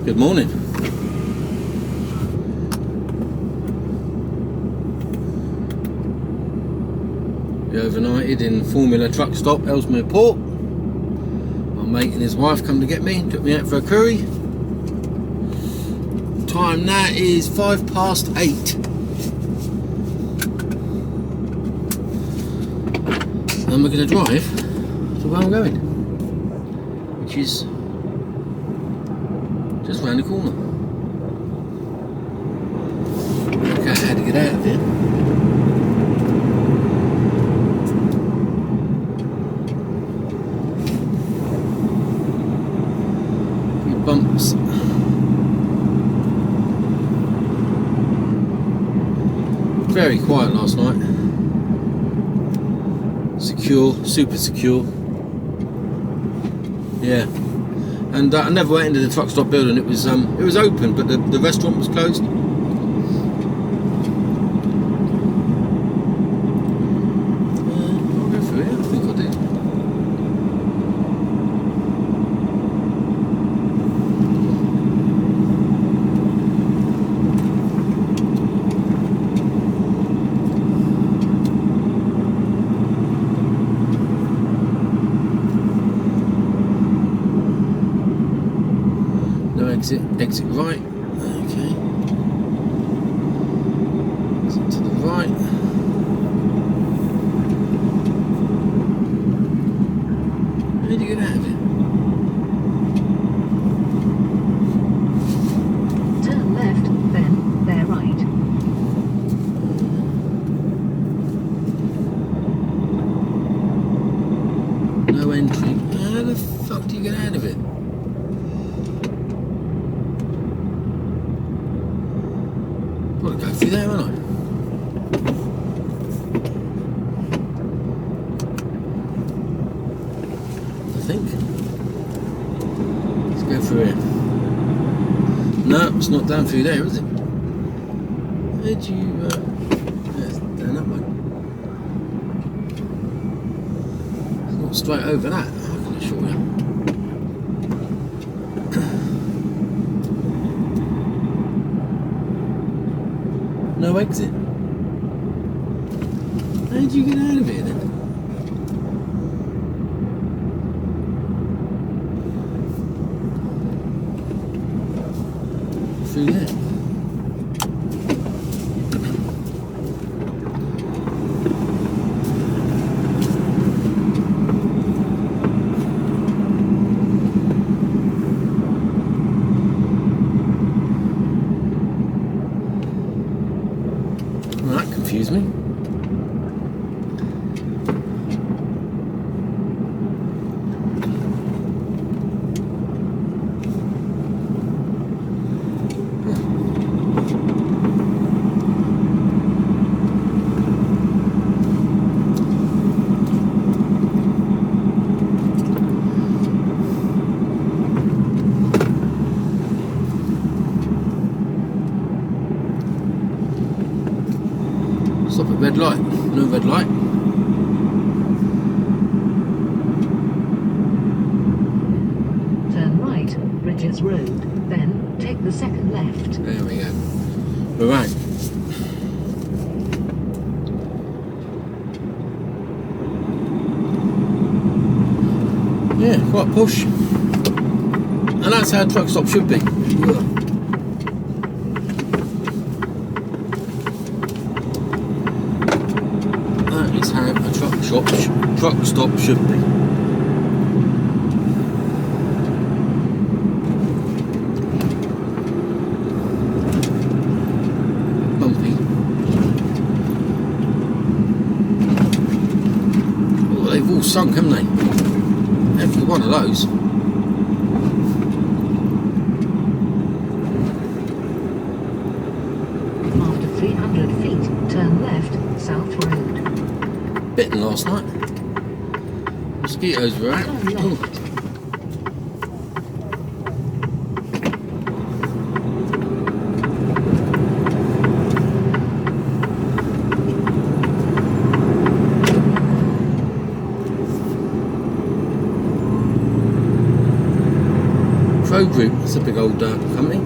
Good morning. We overnighted in Formula truck stop, Ellesmere Port. My mate and his wife come to get me, took me out for a curry. Time now is 8:05. And we're going to drive to where I'm going, which is just round the corner. Okay, how to get out of here. Few bumps. Very quiet last night. Secure, super secure. Yeah. And I never went into the truck stop building. It was open, but the restaurant was closed. I'll go through here. I think I did. Exit right. Okay. Exit to the right. How do you get out of it? Turn left, then bear right. No entry. How the fuck do you get out of it? I've got to go through there, haven't I? I think. Let's go through here. No, it's not down through there, is it? Where'd you... yeah, it's down that way. It's not straight over that, I can assure you. No exit. How did you get out of here then? Through there. Well, that confused me. Stop at red light. No red light. Turn right, Bridges Road, then take the second left. There we go. We're right. Yeah, quite push. And that's how a truck stop should be. That is how a truck stop should be. Bumpy. Oh, they've all sunk, haven't they? Every one of those. After 300 feet, turn left, South Road. Bitten last night. Mosquitoes were out. Turn left. Oh. Code Group, it's a big old company.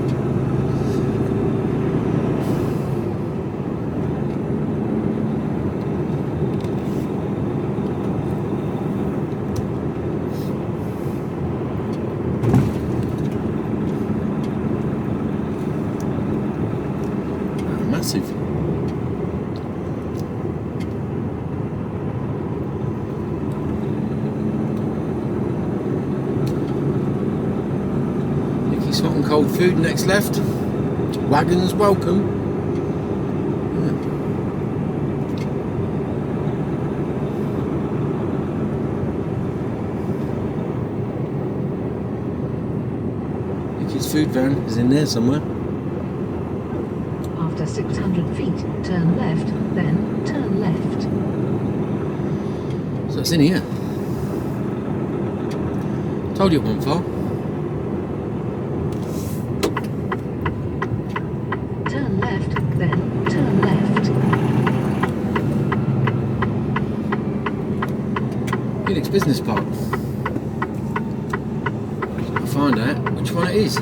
Massive. Nicky's hot and cold food, next left. Wagons welcome. Yeah. Nicky's food van is in there somewhere. After 600 feet, turn left, then turn left. So it's in here. Told you it wasn't far. Turn left, then turn left. Phoenix Business Park. I'll find out which one it is.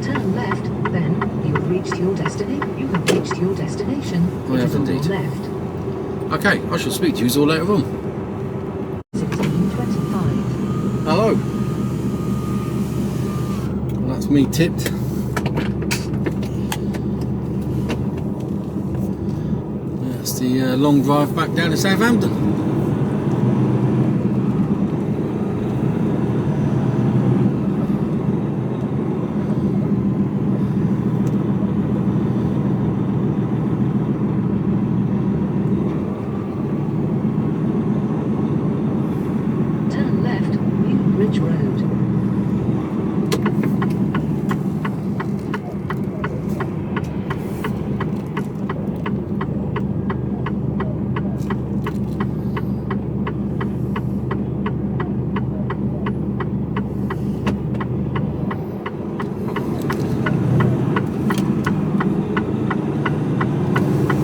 Turn left, then you have reached your destination. You have reached your destination. I have on your indeed. left. Okay, I shall speak to you all later on. 1625. Hello. Well, that's me tipped. That's the long drive back down to Southampton. Turn left, New Bridge Road.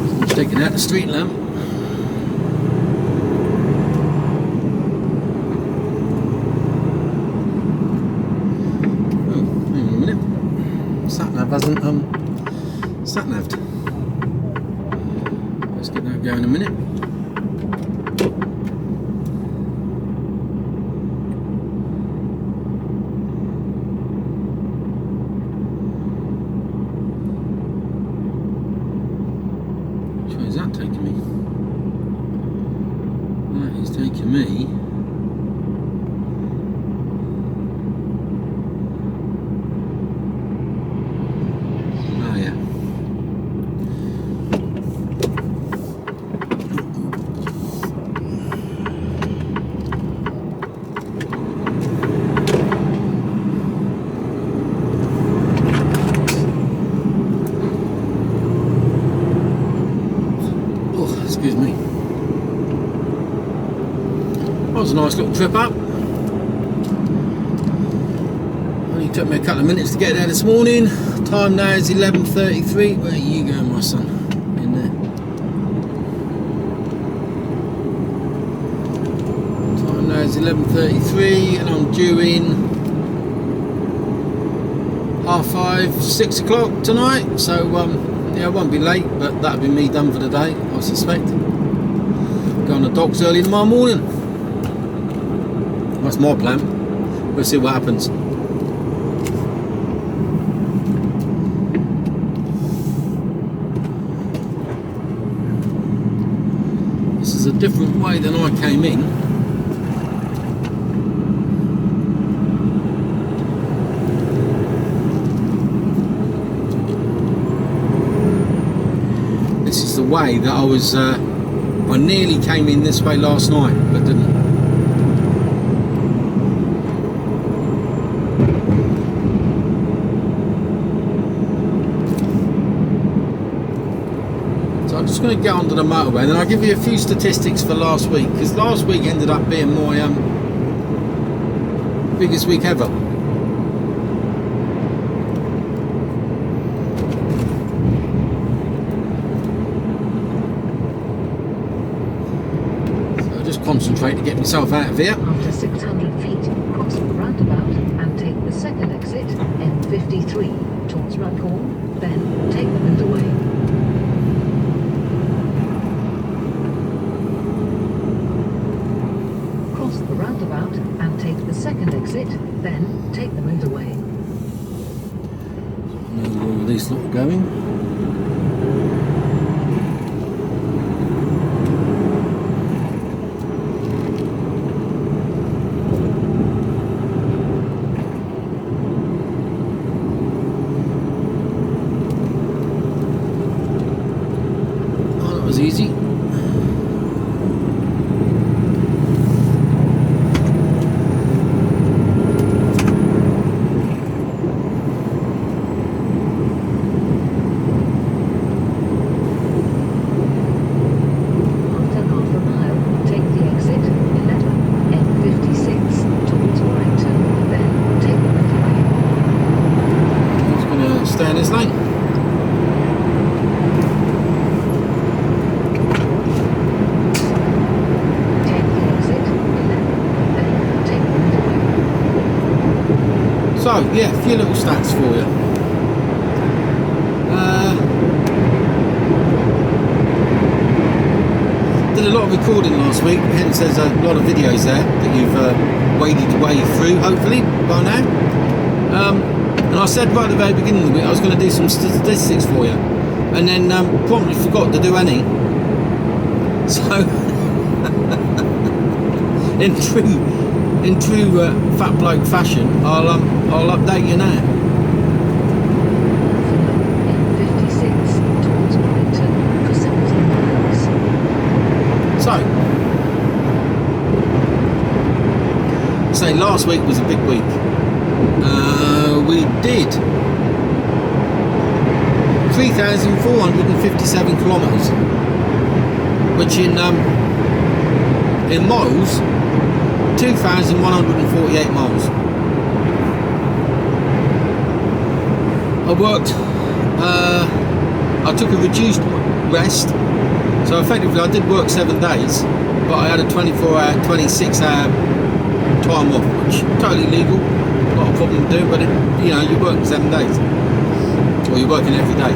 Someone's taking out the street lamp. Sat-nav hasn't sat-naved. Let's get that going in a minute. Which way is that taking me? That is taking me. Excuse me. That was a nice little trip up. Only took me a couple of minutes to get there this morning. Time now is 11:33. Where are you going, my son? In there. Time now is 11:33 and I'm due in 5:30, 6 o'clock tonight. So yeah, I won't be late, but that'll be me done for the day, I suspect. Go on the docks early tomorrow morning. That's my plan. We'll see what happens. This is a different way than I came in. This is the way that I was, I nearly came in this way last night, but didn't. So I'm just going to get onto the motorway and then I'll give you a few statistics for last week, because last week ended up being my biggest week ever. Concentrate to get myself out of here. After 600 feet, cross the run roundabout and take the second exit, M53, towards Runcorn, then take the motorway. Cross the roundabout and take the second exit, then take the motorway. Know where all these lot are going. Easy. So, yeah, a few little stats for you. Did a lot of recording last week, hence there's a lot of videos there that you've waded your way through, hopefully, by now. And I said right at the very beginning of the week I was going to do some statistics for you, and then promptly forgot to do any. So, in true fat bloke fashion, I'll update you now. 56 towards Warrington for 17 miles. So, say last week was a big week. We did 3,457 kilometres, which in miles, 2,148 miles. I worked, I took a reduced rest, so effectively I did work 7 days, but I had a 24-hour, 26-hour time off, which is totally legal, not a problem to do, but you know, you're working 7 days, or you're working every day,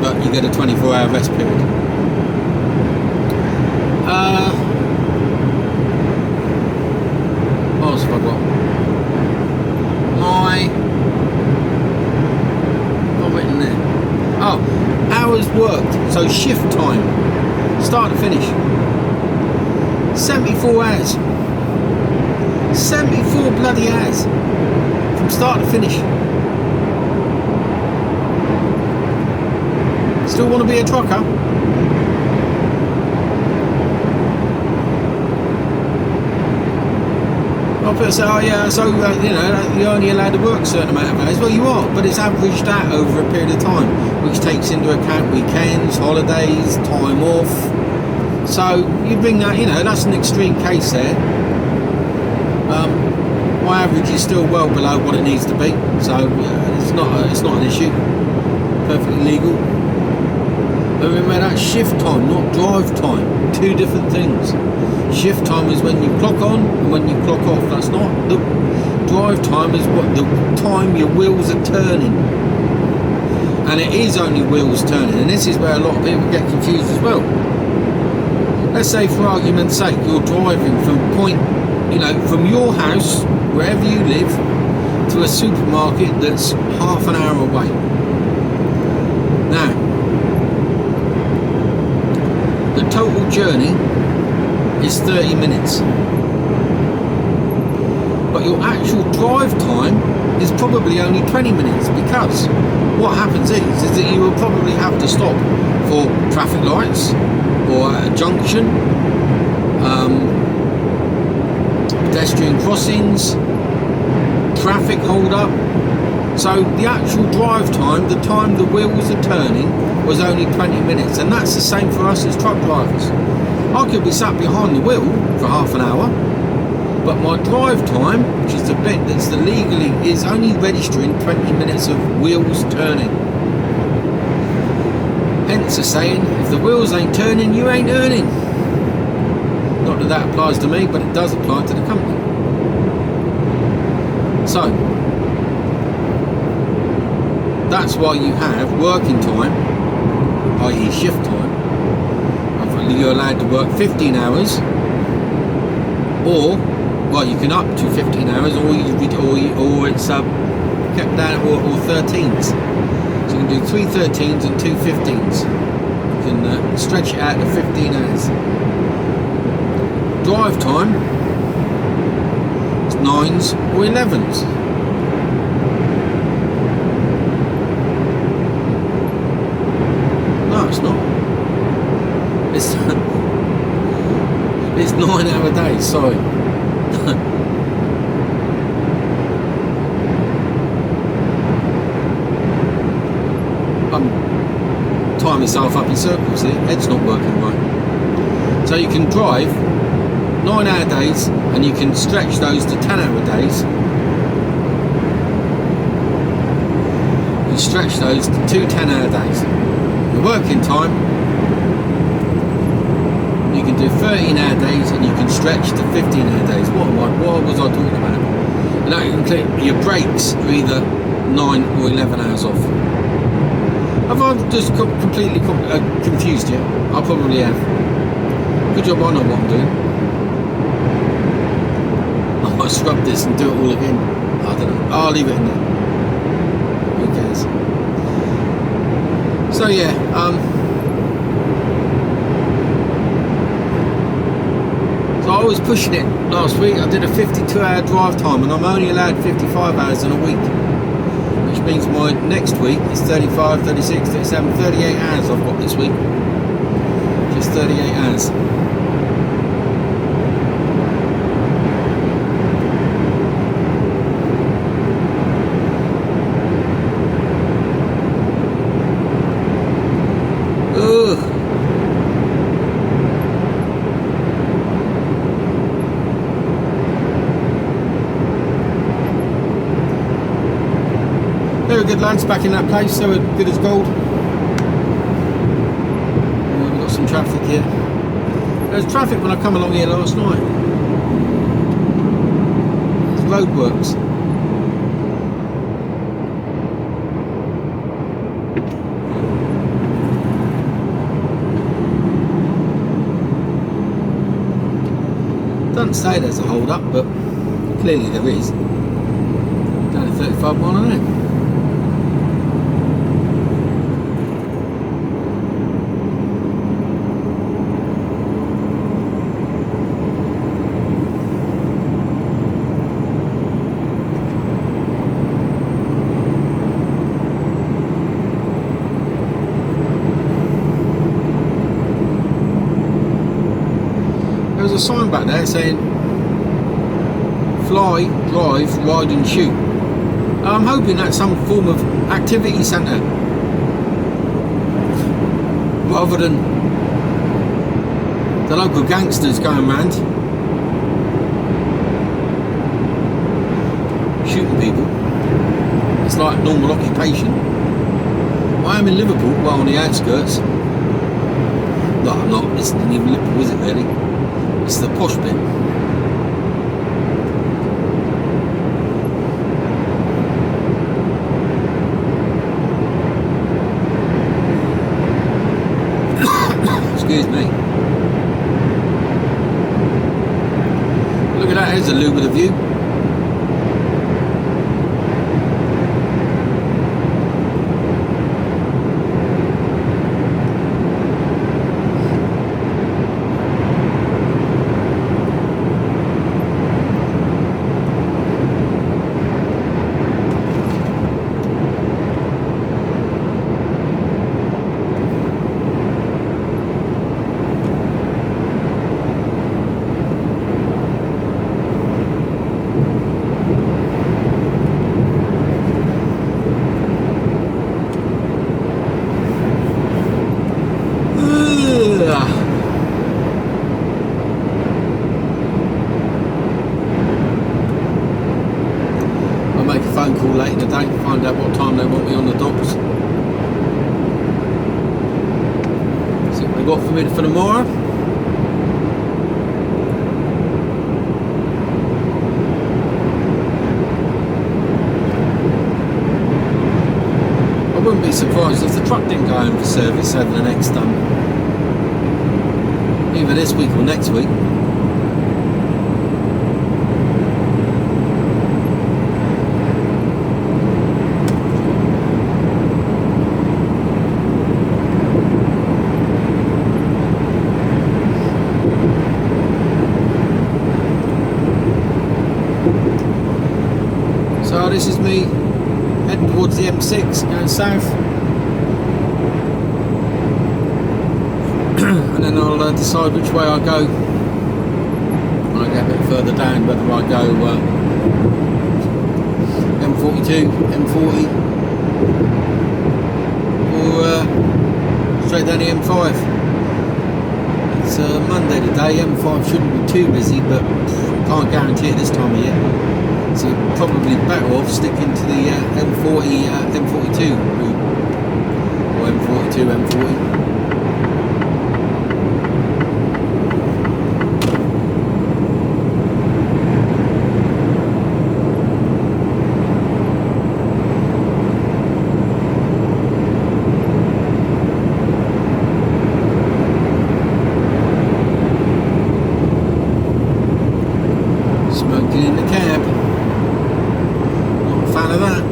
but you get a 24-hour rest period. What else have I got? Not written there. Oh, hours worked, so shift time, start to finish, 74 hours. 74 bloody hours from start to finish. Still want to be a trucker? People say, oh yeah, so you know, you're only allowed to work a certain amount of hours. Well, you are, but it's averaged out over a period of time, which takes into account weekends, holidays, time off. So you bring that, you know, that's an extreme case there. My average is still well below what it needs to be, so it's not an issue. Perfectly legal. But remember, that's shift time, not drive time. Two different things. Shift time is when you clock on and when you clock off. That's not the drive time. Is what the time your wheels are turning, and it is only wheels turning. And this is where a lot of people get confused as well. Let's say, for argument's sake, you're driving from point, you know, from your house, wherever you live, to a supermarket that's half an hour away. Now, the total journey is 30 minutes. But your actual drive time is probably only 20 minutes, because what happens is that you will probably have to stop for traffic lights or at a junction, pedestrian crossings, traffic hold up. So the actual drive time, the time the wheels are turning, was only 20 minutes, and that's the same for us as truck drivers. I could be sat behind the wheel for half an hour, but my drive time, which is the bit that's the legally, is only registering 20 minutes of wheels turning. Hence the saying, if the wheels ain't turning, you ain't earning. Not that that applies to me, but it does apply to the company. So that's why you have working time, i.e. shift time. You're allowed to work 15 hours, or well, you can up to 15 hours, or it's kept down or 13s. So you can do 3 13s and 2 15s. You can stretch it out to 15 hours. Drive time, it's 9s or 11s. No, it's not. It's 9 hour days, sorry. I'm tying myself up in circles here, head's not working right. So you can drive 9 hour days and you can stretch those to 10 hour days. You stretch those to 2 10 hour days. Your working time, you can do 13 hour days and you can stretch to 15 hour days. What was I talking about? And now you can click, your breaks are either 9 or 11 hours off. Have I just completely confused you? I probably have. Good job I know what I'm doing. I might scrub this and do it all again. I don't know. I'll leave it in there. Who cares? So yeah, so I was pushing it last week. I did a 52 hour drive time and I'm only allowed 55 hours in a week, which means my next week is 35, 36, 37, 38 hours I've got this week. Just 38 hours. They were good lads back in that place, they were good as gold. We've got some traffic here. There was traffic when I come along here last night. There's roadworks. Doesn't say there's a hold up, but clearly there is. Down to 35 mile an hour. There's a sign back there saying fly, drive, ride and shoot. I'm hoping that's some form of activity centre rather than the local gangsters going round shooting people. It's like normal occupation. I am in Liverpool, well on the outskirts. No, I'm not. It's not even Liverpool, is it really? It's the posh bit. Excuse me. Look at that, there's a loo with a view. Phone call later today, find out what time they want me on the docks. See what they got for me for tomorrow. surprised if the truck didn't go home for service over the next either this week or next week. So this is me heading towards the M6 going south. And then I'll decide which way I go when I get a bit further down, whether I go M42, M40 or straight down the M5. It's Monday today, M5 shouldn't be too busy, but can't guarantee it this time of year. So you're probably better off sticking to the M40, M42 route, or M42, M40. Smoking in the cab. Not a fan of that.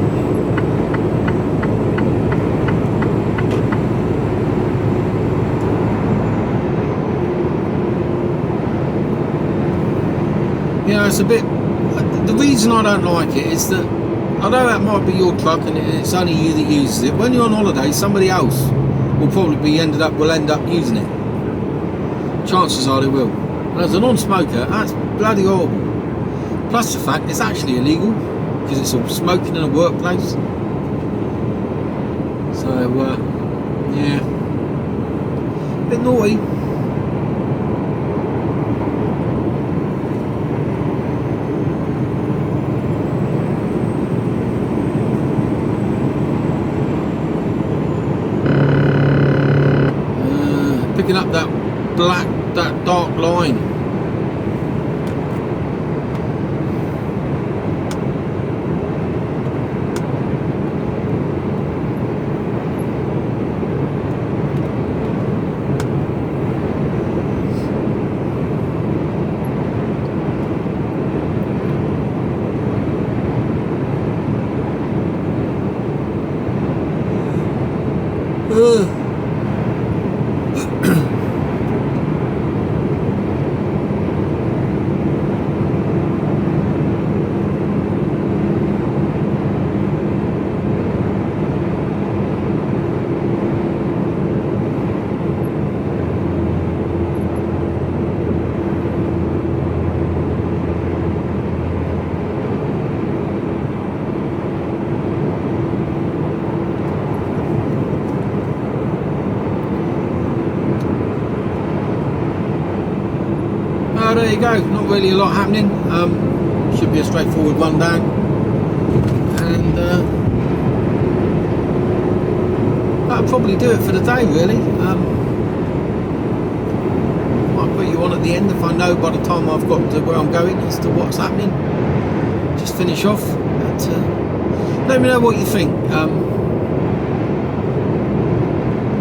Yeah, it's a bit. The reason I don't like it is that I know that might be your truck and it's only you that uses it. When you're on holiday, somebody else will probably end up using it. Chances are they will. And as a non-smoker, that's bloody horrible. Plus the fact it's actually illegal because it's all smoking in a workplace. So yeah, a bit naughty. Picking up that dark line. There you go, not really a lot happening. Should be a straightforward one down, and that'll probably do it for the day really. Might put you on at the end if I know by the time I've got to where I'm going as to what's happening. Just finish off, but let me know what you think.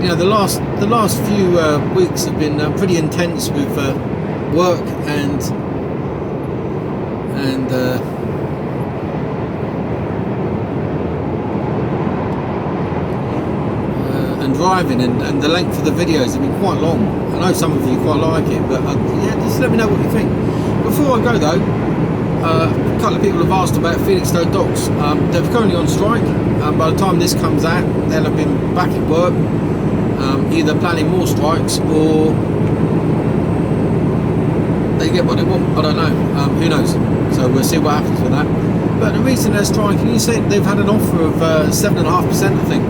You know, the last few weeks have been pretty intense with work and driving, and the length of the videos have been quite long. I know some of you quite like it, but yeah, just let me know what you think. Before I go though, a couple of people have asked about Felixstowe Docks. They're currently on strike. By the time this comes out, they'll have been back at work, either planning more strikes or they get what they want. I don't know. Who knows? So we'll see what happens with that. But the reason they're striking, you said they've had an offer of 7.5%, I think.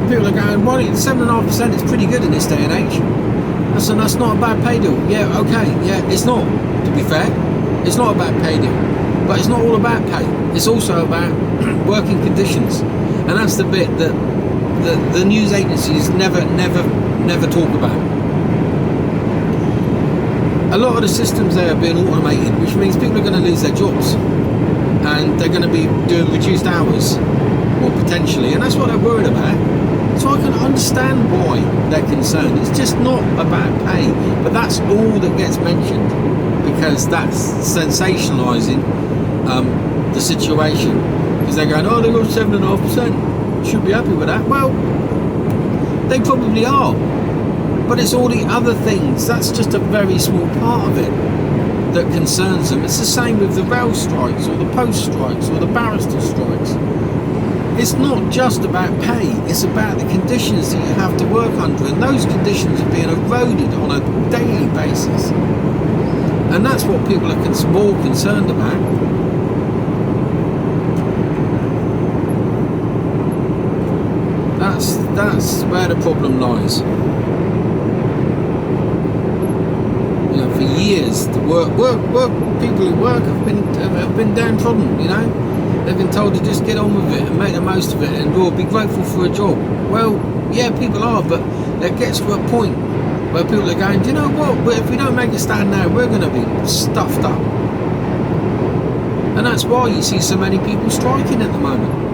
People are going, well, 7.5% is pretty good in this day and age. So that's not a bad pay deal. Yeah, okay, yeah, it's not, to be fair. It's not a bad pay deal. But it's not all about pay. It's also about working conditions. And that's the bit that the news agencies never talk about. A lot of the systems there are being automated, which means people are going to lose their jobs. And they're going to be doing reduced hours, or potentially, and that's what they're worried about. So I can understand why they're concerned. It's just not about pay, but that's all that gets mentioned because that's sensationalising the situation. Because they're going, oh, they got 7.5%. Should be happy with that. Well, they probably are, but it's all the other things. That's just a very small part of it that concerns them. It's the same with the rail strikes or the post strikes or the barrister strikes. It's not just about pay, it's about the conditions that you have to work under, and those conditions are being eroded on a daily basis. And that's what people are more concerned about. That's where the problem lies. You know, for years, the people who work have been downtrodden. You know, they've been told to just get on with it and make the most of it, and or be grateful for a job. Well, yeah, people are, but it gets to a point where people are going, do you know what? If we don't make a stand now, we're going to be stuffed up. And that's why you see so many people striking at the moment.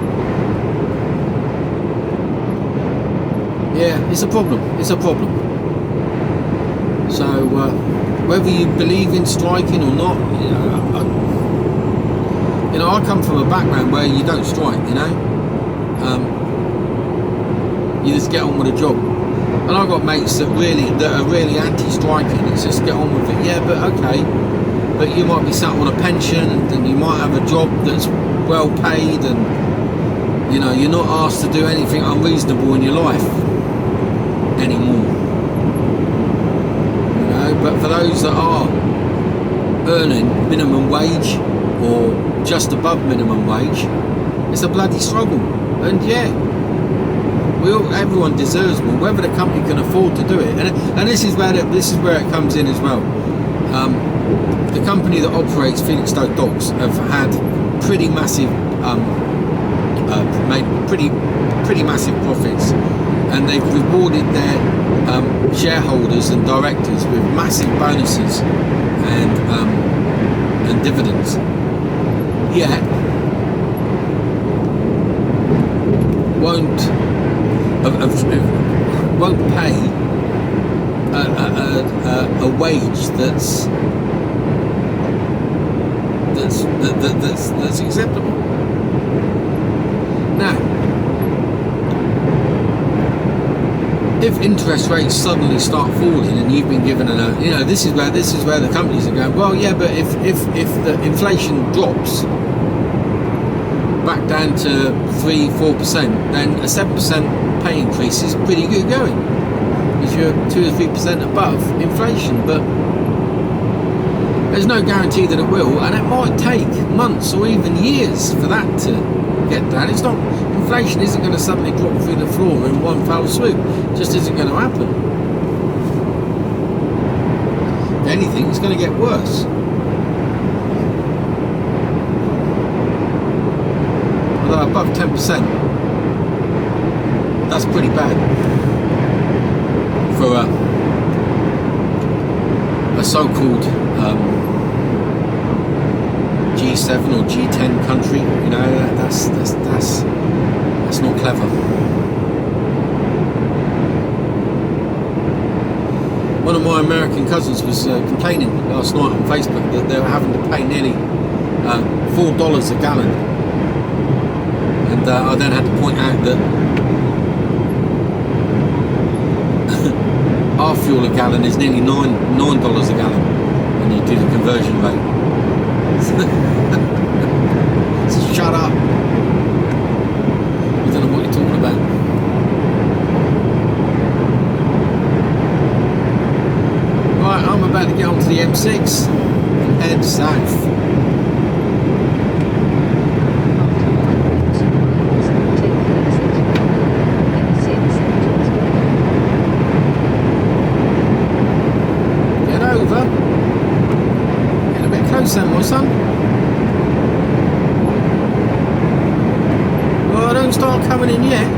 Yeah, it's a problem. It's a problem. So whether you believe in striking or not, I come from a background where you don't strike. You just get on with a job. And I've got mates that are really anti-striking. It's just get on with it. Yeah, but okay. But you might be sat on a pension, and you might have a job that's well paid, and you're not asked to do anything unreasonable in your life anymore. But for those that are earning minimum wage or just above minimum wage, it's a bloody struggle. And yeah, everyone deserves more, whether the company can afford to do it. And this is where it comes in as well. The company that operates Felixstowe Docks have had pretty massive, made pretty massive profits. And they've rewarded their shareholders and directors with massive bonuses and dividends. Yet won't pay a wage that's acceptable. Now, if interest rates suddenly start falling and you've been given this is where the companies are going, well, yeah, but if the inflation drops back down to 3-4%, then a 7% pay increase is pretty good going, because you're 2 or 3% above inflation. But there's no guarantee that it will, and it might take months or even years for that to get down. It's not, inflation isn't going to suddenly drop through the floor in one foul swoop. It just isn't going to happen. If anything, it's going to get worse. Although above 10%, that's pretty bad for a so-called G7 or G10 country. That's not clever. One of my American cousins was complaining last night on Facebook that they were having to pay nearly $4 a gallon, and I then had to point out that our fuel a gallon is nearly $9 a gallon when you do the conversion rate. So shut up. I don't know what you're talking about. Right, I'm about to get onto the M6 and head south. Get over. Get a bit closer, my son. Well, don't start coming in yet.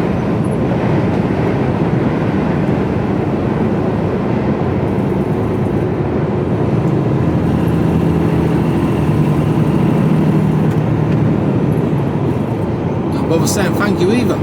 Don't bother saying thank you either,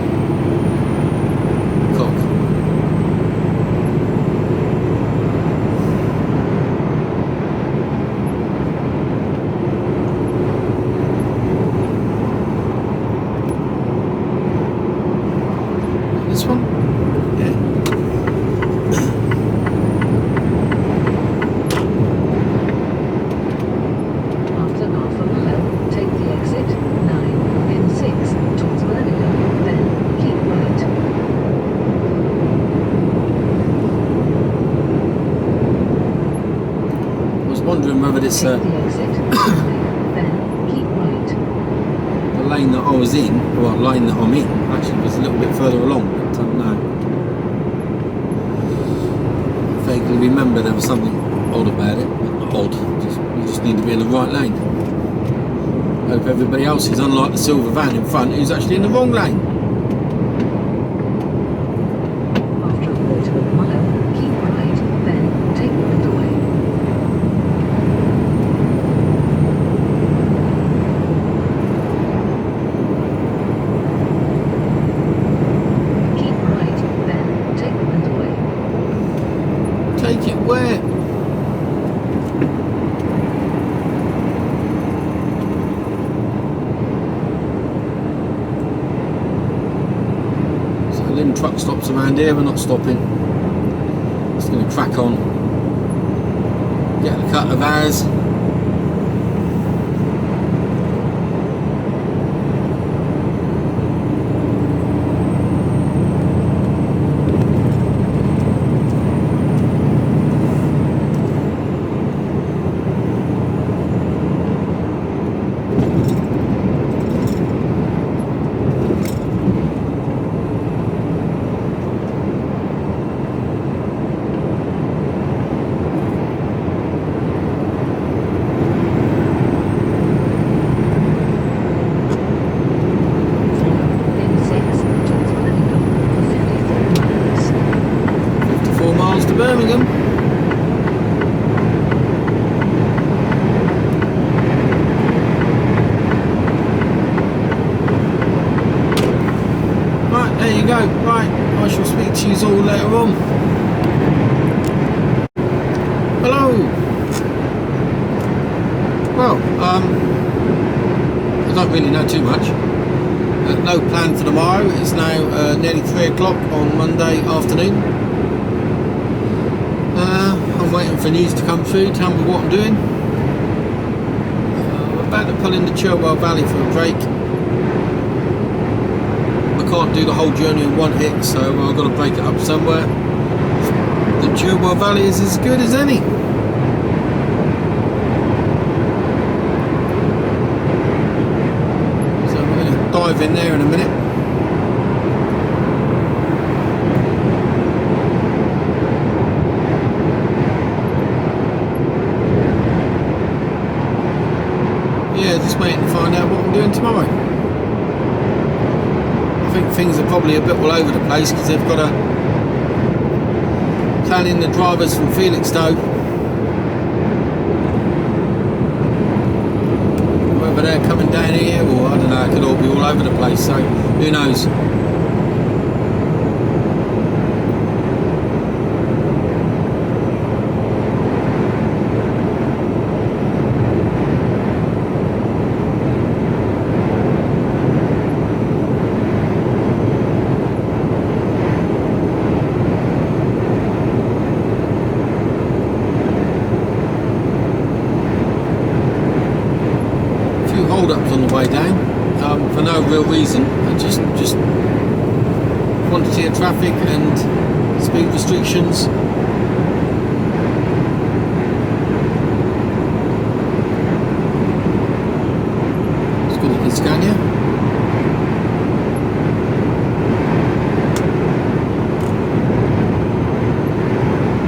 wondering whether this Take the exit, then keep right. the lane that I was in, or lane that I'm in, actually was a little bit further along. But no. I vaguely remember there was something odd about it. Not odd. You just need to be in the right lane. Hope everybody else is unlike the silver van in front, who's actually in the wrong lane. After a quarter of a mile, keep right, then take the motorway. Keep right, then take the motorway. Take it where? Truck stops around here, we're not stopping. Just going to crack on, get a cut of ours. Birmingham. Right, there you go. Right, I shall speak to you all later on. Hello. Well, I don't really know too much. No plan for tomorrow. It's now nearly 3 o'clock on Monday afternoon. I'm waiting for news to come through, tell me what I'm doing. I'm about to pull into Cherwell Valley for a break. I can't do the whole journey in one hit, so I've got to break it up somewhere. The Cherwell Valley is as good as any. So I'm going to dive in there in a minute. Just waiting to find out what I'm doing tomorrow. I think things are probably a bit all over the place because they've got a planning the drivers from Felixstowe, whether they're coming down here or I don't know, it could all be all over the place, so who knows. Hold-ups on the way down for no real reason, just quantity of traffic and speed restrictions. It's good looking Scania.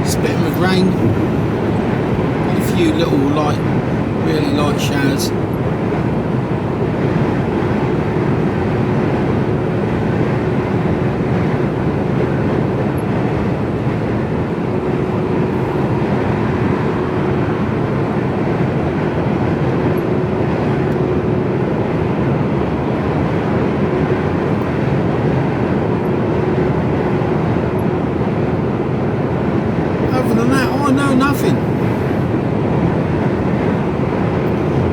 Spitting with rain, and a few little light, really light showers.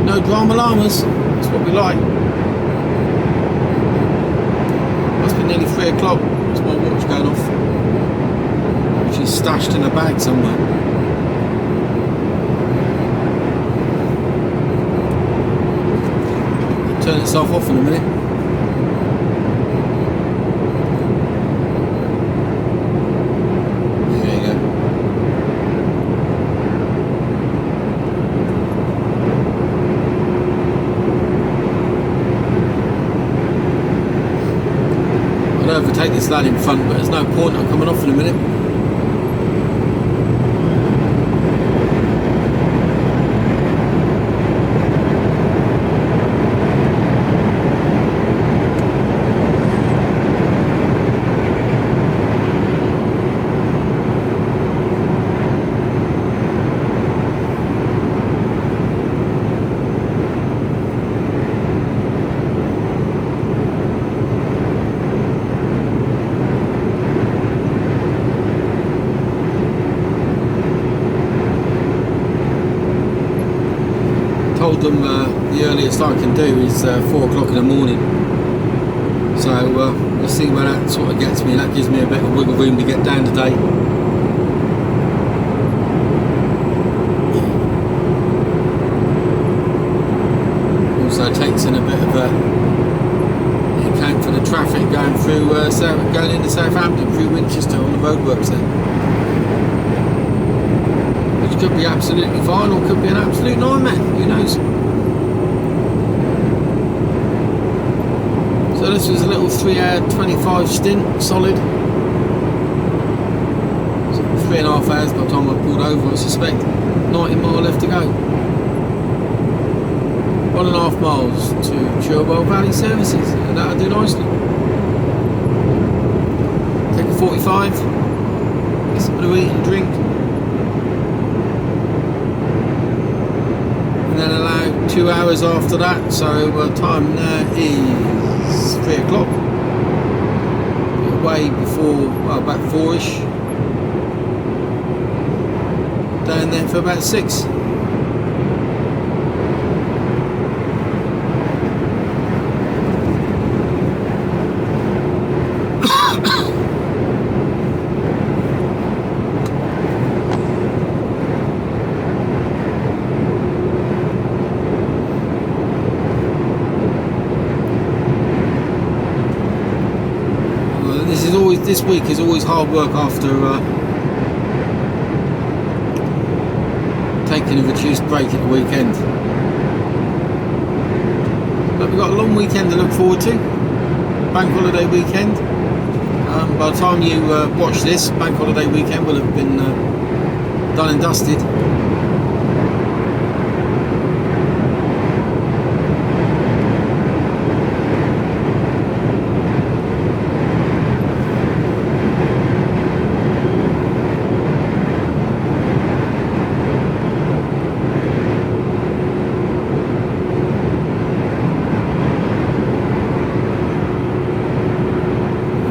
No drama llamas, that's what we like. Must be nearly 3 o'clock, there's my watch going off, which is stashed in a bag somewhere. I'll turn itself off in a minute. take this lad in front, but there's no point. I'm coming off in a minute. Told them the earliest I can do is 4 o'clock in the morning, so we'll see where that sort of gets me. That gives me a bit of wiggle room to get down today. Also takes in a bit of a account for the traffic going through going into Southampton through Winchester on the roadworks there. Could be absolutely fine or could be an absolute nightmare, who knows. So this was a little 3-hour 25 stint, solid. So 3.5 hours by the time I pulled over, I suspect. 90 mile left to go. 1.5 miles to Cherwell Valley Services, and that'll do nicely. Take a 45, get something to eat and drink. And then allow 2 hours after that, so time now is 3 o'clock. Away before, well, about 4ish. Down there for about 6. This week is always hard work after taking a reduced break at the weekend. But we've got a long weekend to look forward to. Bank holiday weekend. By the time you watch this, bank holiday weekend will have been done and dusted.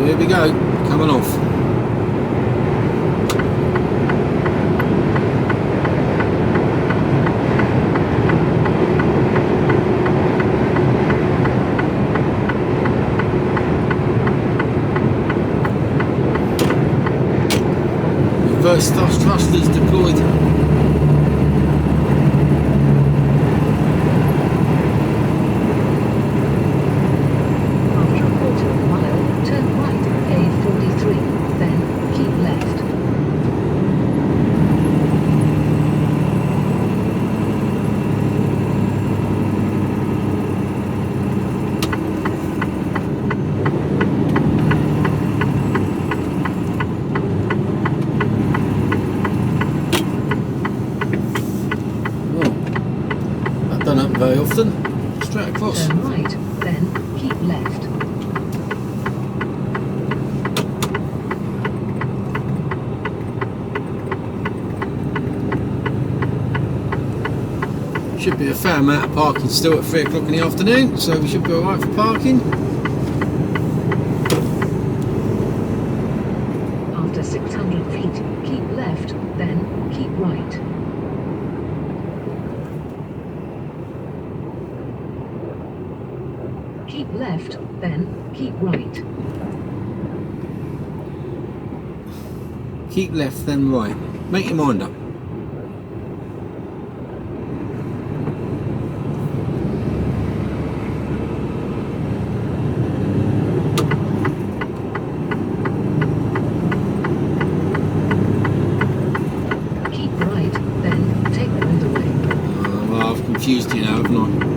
Here we go, coming off. Reverse thrusters deployed. Very often, straight across. Turn right, then keep left. Should be a fair amount of parking still at 3 o'clock in the afternoon, so we should be alright for parking. After 600 feet, keep left, then keep right. Keep left, then keep right. Keep left, then right. Make your mind up. Keep right, then take the motorway. Well, I've confused you now, haven't I?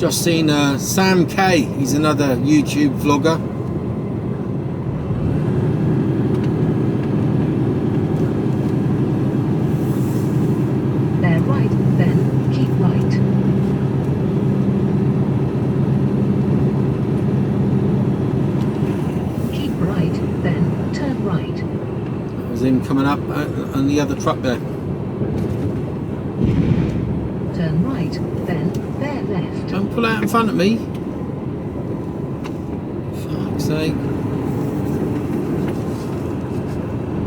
Just seen Sam K, he's another YouTube vlogger. Bear right, then keep right. Keep right, then turn right. That was him coming up on the other truck there. Turn right, then bear left. Don't pull out in front of me. Fuck's sake.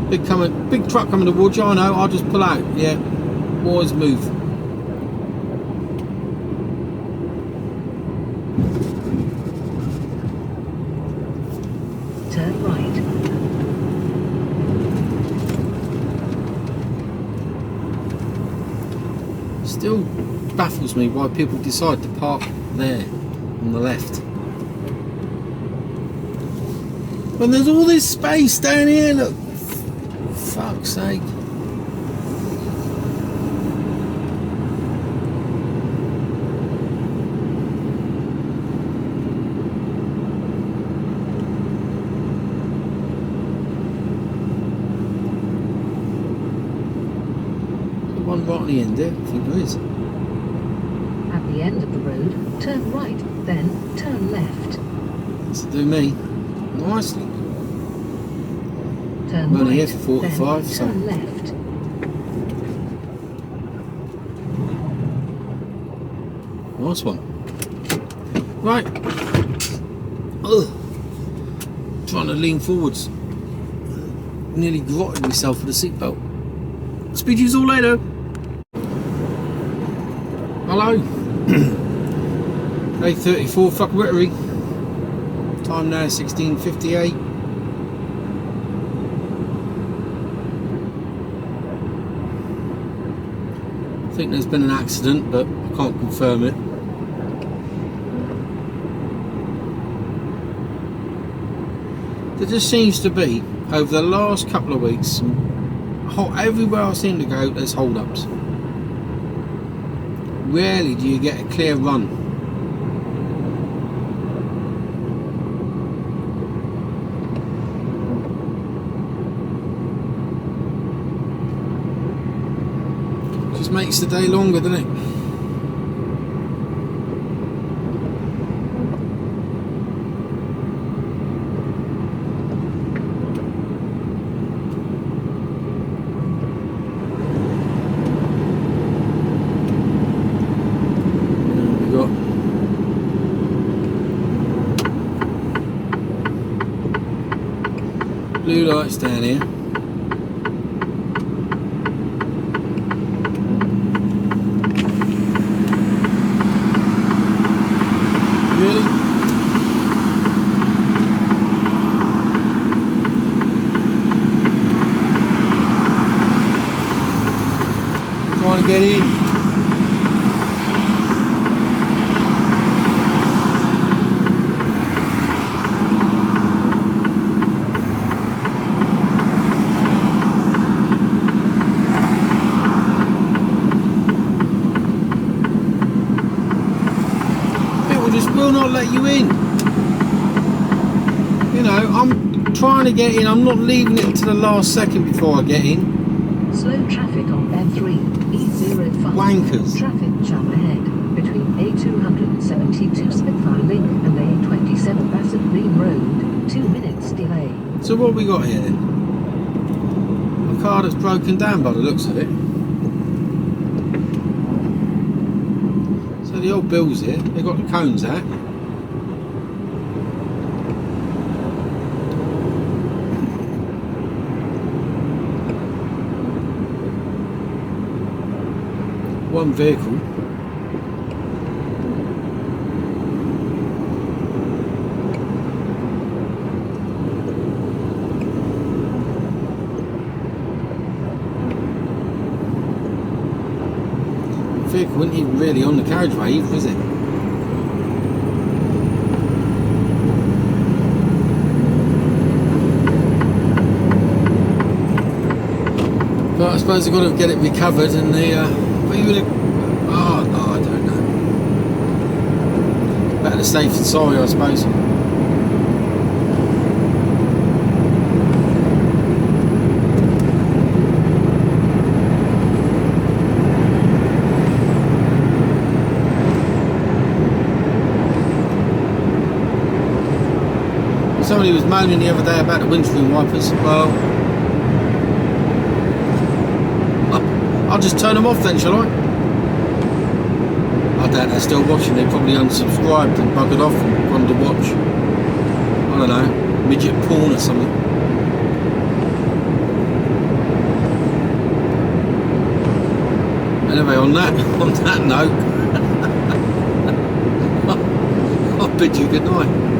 Big truck coming towards you, I know, I'll just pull out. Yeah, always move. Turn right. Still baffles me why people decide to park there on the left when there's all this space down here. Look, fuck's sake. There's one right at the end there, I think there is. At the end of the road, turn right, then turn left. That's to do me nicely. Turn I'm only here right, for 45, then so turn left. nice one. Right. Ugh. Trying to lean forwards. Nearly grotted myself with a seatbelt. Speak to you all later. Hello. Day 34, fuck Wittery. Time now 16:58. I think there's been an accident, but I can't confirm it. There just seems to be, over the last couple of weeks, everywhere I seem to go, there's hold-ups. Rarely do you get a clear run. Just makes the day longer, doesn't it? Blue lights down here. Really? Trying to get in. Will not let you in. You know, I'm trying to get in, I'm not leaving it to the last second before I get in. Slow traffic on M3, E05. Wankers. Traffic jam ahead between A272 Spitfire Link and A27 Bassett Green Road. 2 minutes delay. So what have we got here then? A car that's broken down by the looks of it. So the old Bills here, they've got the cones out. One vehicle. The vehicle isn't even really on the carriageway either, is it? But I suppose I've got to get it recovered and the but you would have, oh no, I don't know. the safe than sorry, I suppose. Somebody was moaning the other day about the windscreen wipers. Well, I'll just turn them off then, shall I? I doubt they're still watching. They probably unsubscribed and buggered off and gone to watch, I don't know, midget porn or something. Anyway, on that note, I'll bid you good night.